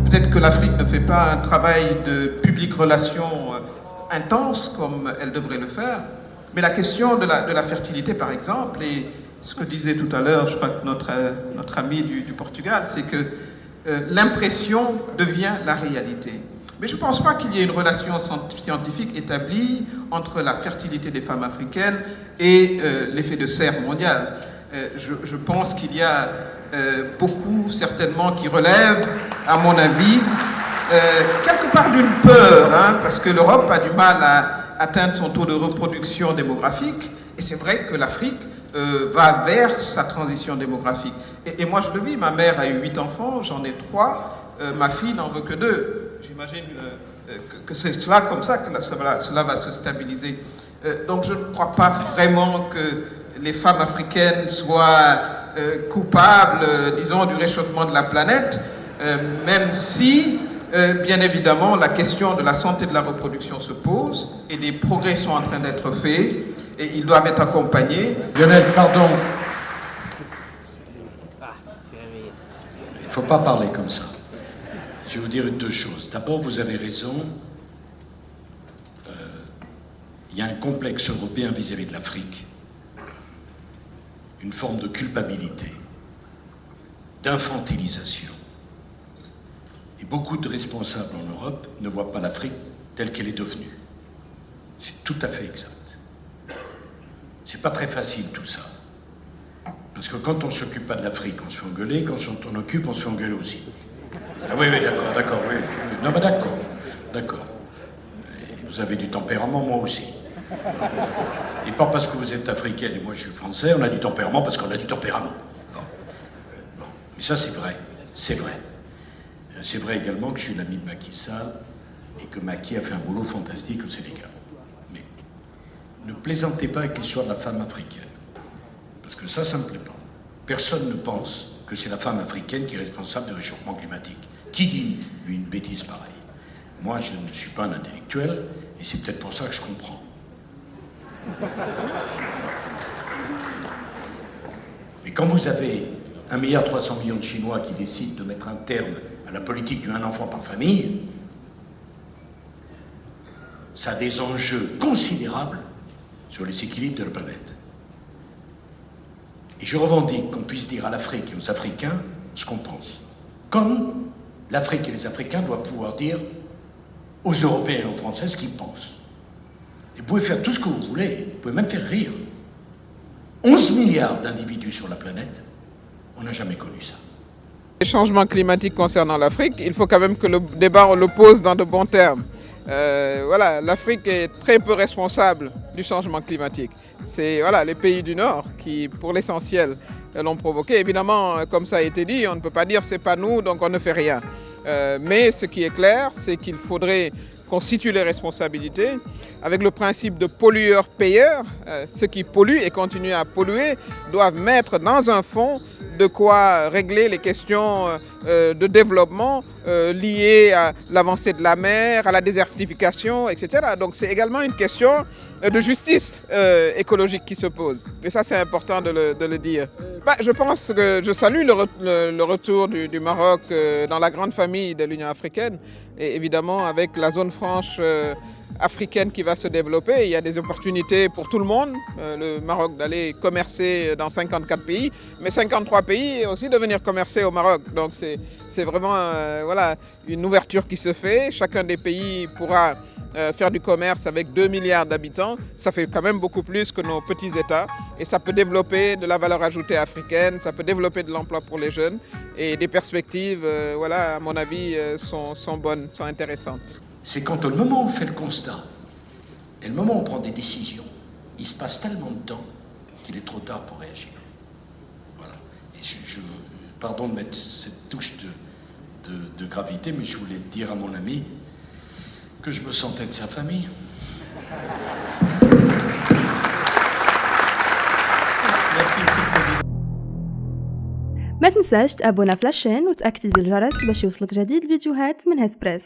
Peut-être que l'Afrique ne fait pas un travail de public relations intense comme elle devrait le faire, mais la question de la fertilité, par exemple, et ce que disait tout à l'heure, je crois que notre ami du Portugal, c'est que l'impression devient la réalité. Mais je ne pense pas qu'il y ait une relation scientifique établie entre la fertilité des femmes africaines et l'effet de serre mondial. Je pense qu'il y a beaucoup, certainement, qui relèvent, à mon avis, quelque part d'une peur, hein, parce que l'Europe a du mal à atteindre son taux de reproduction démographique, et c'est vrai que l'Afrique va vers sa transition démographique. Et moi, je le vis, ma mère a eu 8 enfants, j'en ai 3, ma fille n'en veut que 2. J'imagine que c'est cela, comme ça, que cela va se stabiliser. Donc je ne crois pas vraiment que les femmes africaines soient coupables, disons, du réchauffement de la planète, même si, bien évidemment, la question de la santé de la reproduction se pose et des progrès sont en train d'être faits et ils doivent être accompagnés. Lionel, pardon. Il ne faut pas parler comme ça. Je vais vous dire deux choses. D'abord, vous avez raison. Il y a un complexe européen vis-à-vis de l'Afrique. Une forme de culpabilité, d'infantilisation. Et beaucoup de responsables en Europe ne voient pas l'Afrique telle qu'elle est devenue. C'est tout à fait exact. C'est pas très facile tout ça. Parce que quand on ne s'occupe pas de l'Afrique, on se fait engueuler. Quand on s'en occupe, on se fait engueuler aussi. Ah oui, d'accord, oui. Non, mais d'accord. Vous avez du tempérament, moi aussi. Et pas parce que vous êtes africaine et moi je suis français, on a du tempérament parce qu'on a du tempérament. Bon. Mais ça c'est vrai. C'est vrai également que je suis l'ami de Macky Sall et que Macky a fait un boulot fantastique au Sénégal. Mais ne plaisantez pas avec l'histoire de la femme africaine. Parce que ça me plaît pas. Personne ne pense que c'est la femme africaine qui est responsable du réchauffement climatique. Qui dit une bêtise pareille? Moi, je ne suis pas un intellectuel, et c'est peut-être pour ça que je comprends. Mais quand vous avez 1,3 milliard de Chinois qui décident de mettre un terme à la politique du un enfant par famille, ça a des enjeux considérables sur les équilibres de la planète. Et je revendique qu'on puisse dire à l'Afrique et aux Africains ce qu'on pense. Comme l'Afrique et les Africains doivent pouvoir dire aux Européens et aux Français ce qu'ils pensent. Et vous pouvez faire tout ce que vous voulez, vous pouvez même faire rire. 11 milliards d'individus sur la planète, on n'a jamais connu ça. Les changements climatiques concernant l'Afrique, il faut quand même que le débat, on le pose dans de bons termes. Voilà, l'Afrique est très peu responsable du changement climatique. C'est les pays du Nord qui, pour l'essentiel, l'ont provoqué. Évidemment, comme ça a été dit, on ne peut pas dire c'est pas nous, donc on ne fait rien. Mais ce qui est clair, c'est qu'il faudrait qu'on situe les responsabilités avec le principe de pollueur-payeur. Ceux qui polluent et continuent à polluer doivent mettre dans un fonds de quoi régler les questions de développement liées à l'avancée de la mer, à la désertification, etc. Donc c'est également une question de justice écologique qui se pose. Et ça, c'est important de le dire. Je pense que je salue le retour du Maroc dans la grande famille de l'Union africaine. Et évidemment, avec la zone franche africaine qui va se développer, il y a des opportunités pour tout le monde. Le Maroc d'aller commercer dans 54 pays, mais 53 pays aussi de venir commercer au Maroc. Donc c'est vraiment une ouverture qui se fait. Chacun des pays pourra faire du commerce avec 2 milliards d'habitants. Ça fait quand même beaucoup plus que nos petits États. Et ça peut développer de la valeur ajoutée africaine, ça peut développer de l'emploi pour les jeunes. Et des perspectives, à mon avis, sont bonnes, sont intéressantes. C'est quand au moment où on fait le constat et le moment où on prend des décisions, il se passe tellement de temps qu'il est trop tard pour réagir. Voilà. Et pardon de mettre cette touche de gravité, mais je voulais dire à mon ami que je me sentais de sa famille. ما تنساش تابونا في لاشين وتأكد بالجرس باش يوصلك جديد فيديوهات من هيث بريس.